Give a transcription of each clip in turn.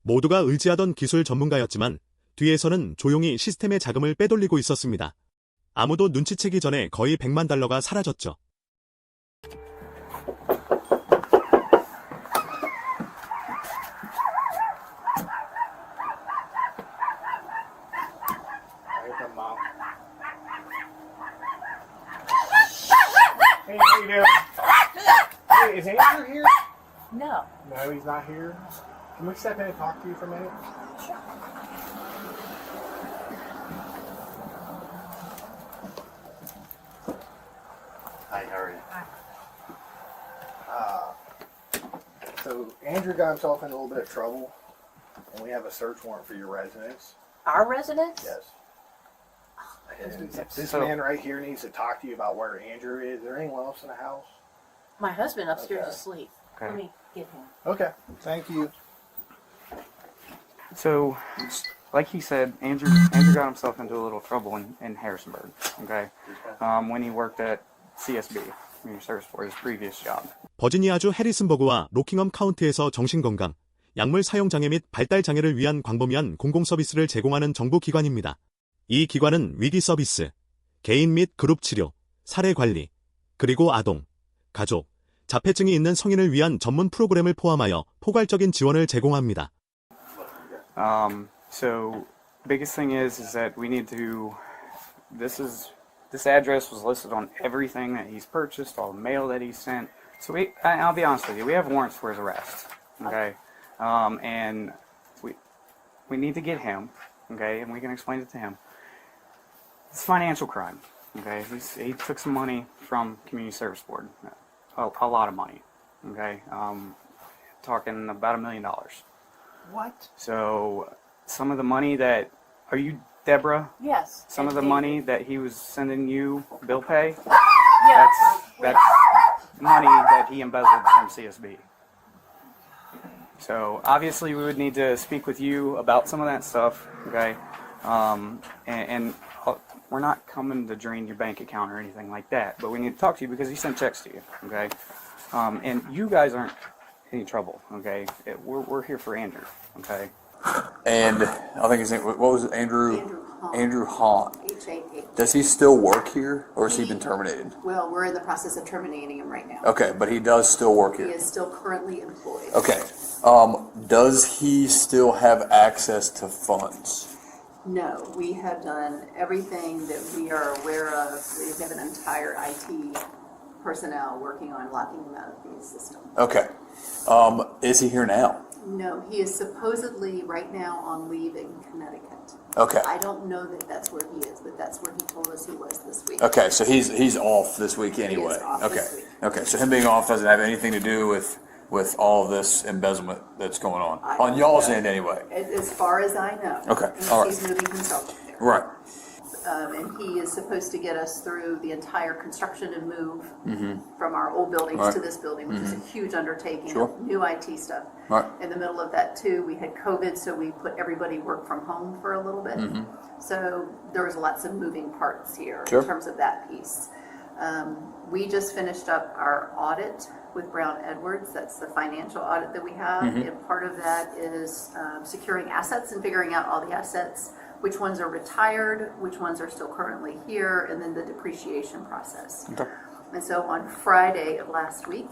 모두가 의지하던 기술 전문가였지만 뒤에서는 조용히 시스템의 자금을 빼돌리고 있었습니다. 아무도 눈치채기 전에 거의 100만 달러가 사라졌죠. Hey, how you doing? Hey, is Andrew here? No. No, he's not here. Can we step in and talk to you for a minute? Hi, how are you? Hi. So Andrew got himself in a little bit of trouble, and we have a search warrant for your residence. Our residence? Yes. And That's this man right here needs to talk to you about where Andrew is. Is there anyone else in the house? My husband upstairs Okay. asleep. Okay. Let me get him. Okay, thank you. So, like he said, Andrew got himself into a little trouble in Harrisonburg, okay? When he worked at CSB, Community Service for his previous job. 버지니아주 해리슨버그와 로킹엄 카운티에서 정신건강, 약물 사용장애 및 발달장애를 위한 광범위한 공공서비스를 제공하는 정부 기관입니다. 이 기관은 위기 서비스, 개인 및 그룹 치료, 사례 관리, 그리고 아동, 가족, 자폐증이 있는 성인을 위한 전문 프로그램을 포함하여 포괄적인 지원을 제공합니다. So biggest thing is that we need to. This address was listed on everything that he's purchased, all the mail that he sent. So I'll be honest with you, we have warrants for his arrest, okay? And we need to get him, okay? And we can explain it to him. It's financial crime, okay? He took some money from Community Service Board, a lot of money, okay? Talking about $1 million. What? So some of the money that, are you Deborah? Yes. Some of the David. money that he was sending you bill pay, Yes. that's money that he embezzled from CSB. So obviously we would need to speak with you about some of that stuff, okay? And we're not coming to drain your bank account or anything like that, but we need to talk to you because he sent checks to you, okay? And you guys aren't in any trouble, okay? We're here for Andrew, okay? And I think his name, what was it, Andrew Hahn. H-A-H. Does he still work here, or has he been terminated? Well, we're in the process of terminating him right now. Okay, but he does still work He here. is still currently employed. Okay. Does he still have access to funds? No, we have done everything that we are aware of. We have an entire IT personnel working on locking him out of the system. Okay. Is he here now? No, he is supposedly right now on leave in Connecticut. Okay. I don't know that that's where he is, but that's where he told us he was this week. Okay, so he's off this week anyway. He is off okay. this week. Okay, so him being off doesn't have anything to do with all of this embezzlement that's going on I on don't y'all's know. end anyway. As far as I know. Okay, Unless all right. he's moving himself up there. Right. And he is supposed to get us through the entire construction and move from our old buildings Right. to this building, which is a huge undertaking, Sure. new IT stuff. Right. In the middle of that too, we had COVID, so we put everybody work from home for a little bit. So there was lots of moving parts here Sure. in terms of that piece. We just finished up our audit with Brown Edwards. That's the financial audit that we have. And part of that is securing assets and figuring out all the assets, which ones are retired, which ones are still currently here, and then the depreciation process. Okay. And so on Friday of last week,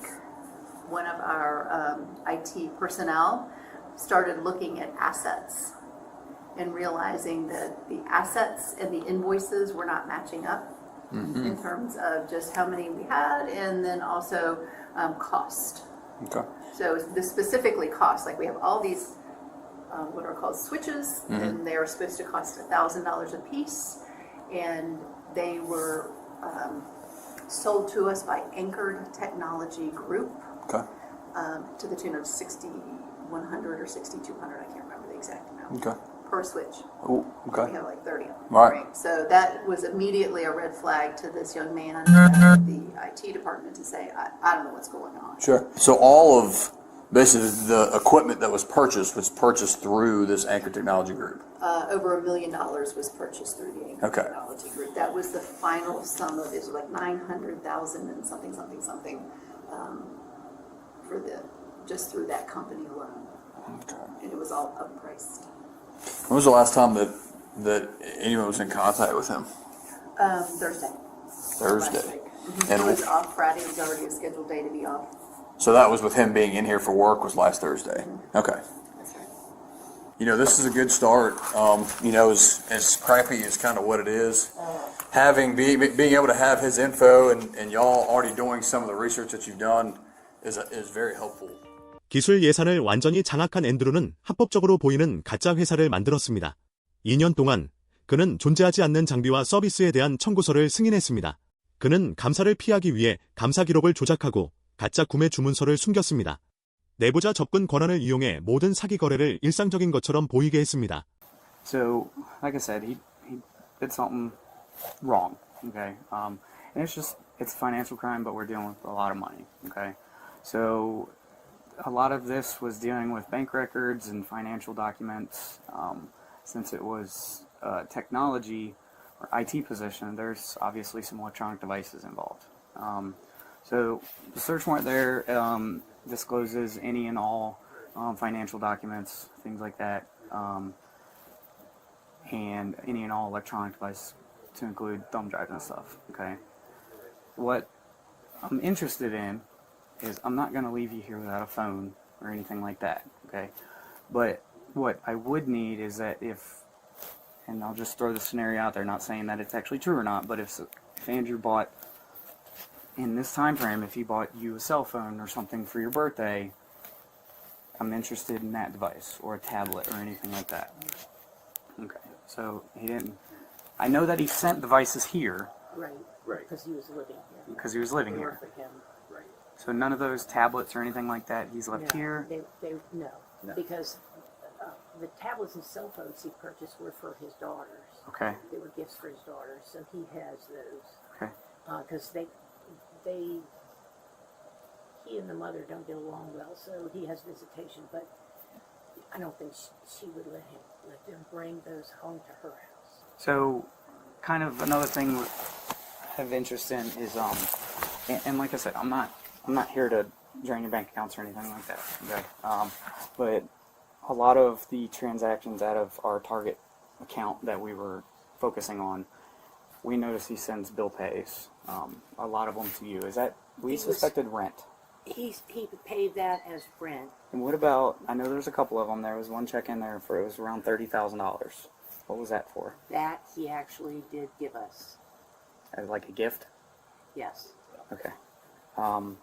one of our IT personnel started looking at assets and realizing that the assets and the invoices were not matching up in terms of just how many we had, and then also cost. Okay. So this specifically cost, like we have all these what are called switches, and they are supposed to cost $1,000 a piece, and they were sold to us by Anchored Technology Group Okay. to the tune of $6,100 or $6,200. I can't remember the exact amount. Okay. Per switch. Oh, okay. We have like 30 of them. Right. So that was immediately a red flag to this young man at the IT department to say, I don't know what's going on. Sure. So all of basically the equipment that was purchased through this Anchor Technology Group. Over $1 million was purchased through the Anchor Okay. Technology Group. That was the final sum of it. It was like $900,000 and something for just through that company alone. And it was all uppriced. When was the last time that anyone was in contact with him? Thursday. Thursday. And it was off Friday. It was already a scheduled day to be off. So that was with him being in here for work was last Thursday. Okay. That's right. You know, this is a good start. You know, as crappy as kind of what it is, being able to have his info and y'all already doing some of the research that you've done is very helpful. 기술 예산을 완전히 장악한 앤드루는 합법적으로 보이는 가짜 회사를 만들었습니다. 2년 동안 그는 존재하지 않는 장비와 서비스에 대한 청구서를 승인했습니다. 그는 감사를 피하기 위해 감사 기록을 조작하고 가짜 구매 주문서를 숨겼습니다. 내부자 접근 권한을 이용해 모든 사기 거래를 일상적인 것처럼 보이게 했습니다. So, like I said, he did something wrong, okay? And it's financial crime, but we're dealing with a lot of money, okay? So, a lot of this was dealing with bank records and financial documents. Since it was technology or IT position, there's obviously some electronic devices involved. So the search warrant there discloses any and all financial documents, things like that, and any and all electronic devices to include thumb drives and stuff, okay? What I'm interested in is I'm not going to leave you here without a phone or anything like that, okay? But what I would need is that if, and I'll just throw the scenario out there, not saying that it's actually true or not, but if Andrew bought, in this time frame, if he bought you a cell phone or something for your birthday, I'm interested in that device or a tablet or anything like that. Okay, so he didn't, I know that he sent devices here Right. Because he was living here. because he was living They here. were for him. Right. So none of those tablets or anything like that he's left No, here? No, because the tablets and cell phones he purchased were for his daughters. Okay, They were gifts for his daughters, so he has those. okay. Because he and the mother don't get along well, so he has visitation, but I don't think she would let them bring those home to her house. So, kind of another thing I have interest in is, and like I said, I'm not here to drain your bank accounts or anything like that. Okay. But a lot of the transactions out of our target account that we were focusing on, we notice he sends bill pays. A lot of them to you. Is that we suspected rent? He paid that as rent. And what about? I know there's a couple of them. There was one check in there for it was around $30,000. What was that for? That he actually did give us. As like a gift? Yes. Okay. Because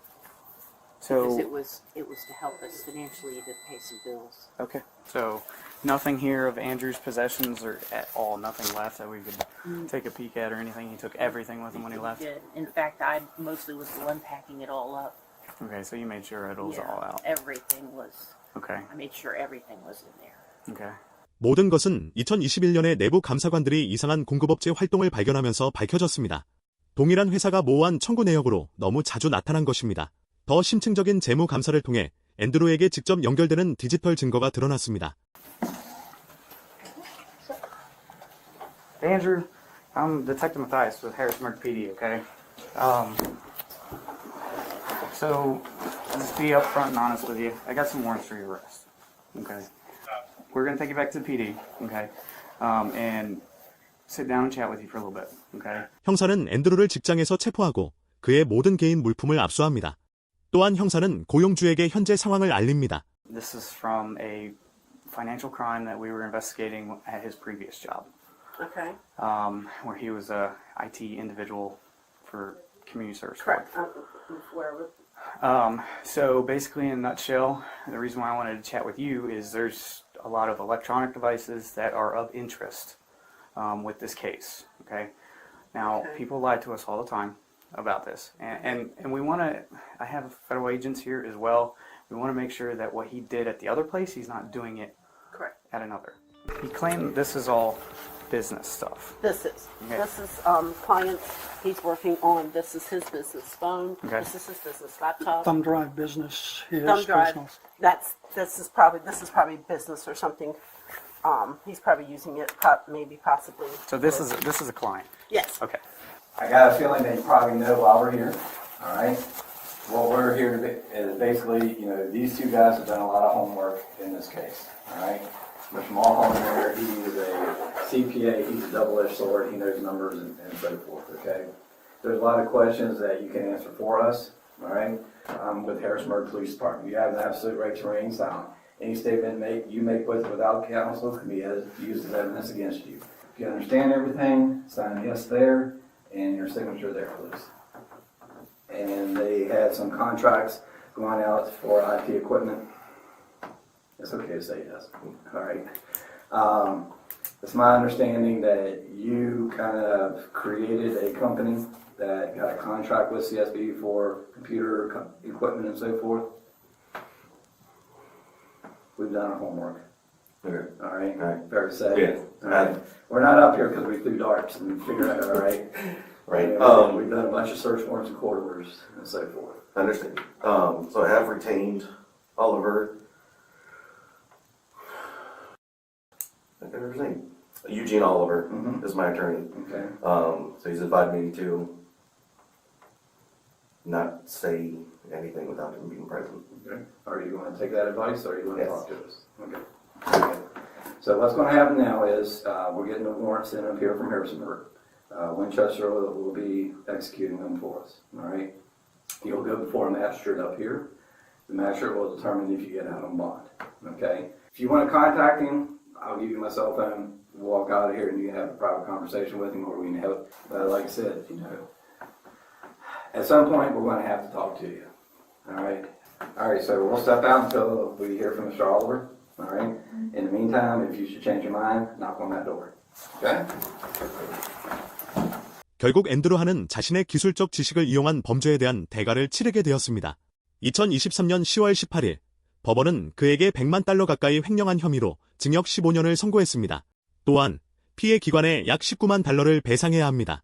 So it was to help us financially to pay some bills. okay. So nothing here of Andrew's possessions or at all. Nothing left that we could take a peek at or anything. He took everything with him when he left. Did. In fact, I mostly was the one packing it all up. Okay. So you made sure it was all out. Everything was. Okay. I made sure everything was in there. Okay. 모든 것은 2021년에 내부 감사관들이 이상한 공급업체 활동을 발견하면서 밝혀졌습니다. 동일한 회사가 모호한 청구 내역으로 너무 자주 나타난 것입니다. 더 심층적인 재무 감사를 통해 앤드루에게 직접 연결되는 디지털 증거가 드러났습니다. Andrew, I'm Detective Matthias with Harrisburg PD, okay? So, just be upfront and honest with you. I got some warrants for your arrest, okay? We're going to take you back to the PD, okay? And sit down and chat with you for a little bit, okay? 형사는 앤드루를 직장에서 체포하고 그의 모든 개인 물품을 압수합니다. 또한 형사는 고용주에게 현재 상황을 알립니다. This is from a financial crime that we were investigating at his previous job. Okay. Where he was a IT individual for community service. Correct. Where So basically, in a nutshell, the reason why I wanted to chat with you is there's a lot of electronic devices that are of interest with this case. Okay. Now, people lie to us all the time about this, and we want to. I have federal agents here as well. We want to make sure that what he did at the other place, he's not doing it Correct. at another. He claimed this is all business stuff. This is. Okay. This is clients he's working on. This is his business phone. Okay. This is his business laptop. Thumb drive business. His Thumb drive. personal. This is probably business or something. He's probably using it, maybe possibly. So this is a client. Yes. Okay. I got a feeling that you probably know while we're here, all right? What we're here to is basically, you know, these two guys have done a lot of homework in this case, all right? Mr. Mulholland there, he is a CPA, he's a double-edged sword, he knows numbers and so forth, okay? There's a lot of questions that you can answer for us, all right? With Harrisburg Police Department, you have an absolute right to remain silent. Any statement you make with or without counsel can be used as evidence against you. If you understand everything, sign yes there, and your signature there, please. And they had some contracts going out for IT equipment. It's okay to say yes. All right. It's my understanding that you kind of created a company that got a contract with CSB for computer equipment and so forth. We've done our homework. Okay. All right. All right. Fair to say. Yeah. All right. We're not up here because we threw darts and figured out. All right. Right. And we've done a bunch of search warrants and court orders and so forth. I understand. So I have retained Oliver. I can retain Eugene Oliver is my attorney. Okay. So he's advised me to not say anything without him being present. Okay. Are you going to take that advice, or are you going to Yes. talk to us? Okay. Okay. So what's going to happen now is we're getting the warrants in up here from Harrisonburg. Winchester will be executing them for us. All right. You'll go before a magistrate up here. The magistrate will determine if you get out on bond. Okay. If you want to contact him, I'll give you my cell phone. We'll walk out of here and you can have a private conversation with him, or we can have it. But like I said, you know, at some point we're going to have to talk to you. All right. All right. So we'll step out until we hear from Mr. Oliver. All right. In the meantime, if you should change your mind, knock on that door. Okay. 결국 앤드루하는 자신의 기술적 지식을 이용한 범죄에 대한 대가를 치르게 되었습니다. 2023년 10월 18일, 법원은 그에게 100만 달러 가까이 횡령한 혐의로 징역 15년을 선고했습니다. 또한 피해 기관에 약 19만 달러를 배상해야 합니다.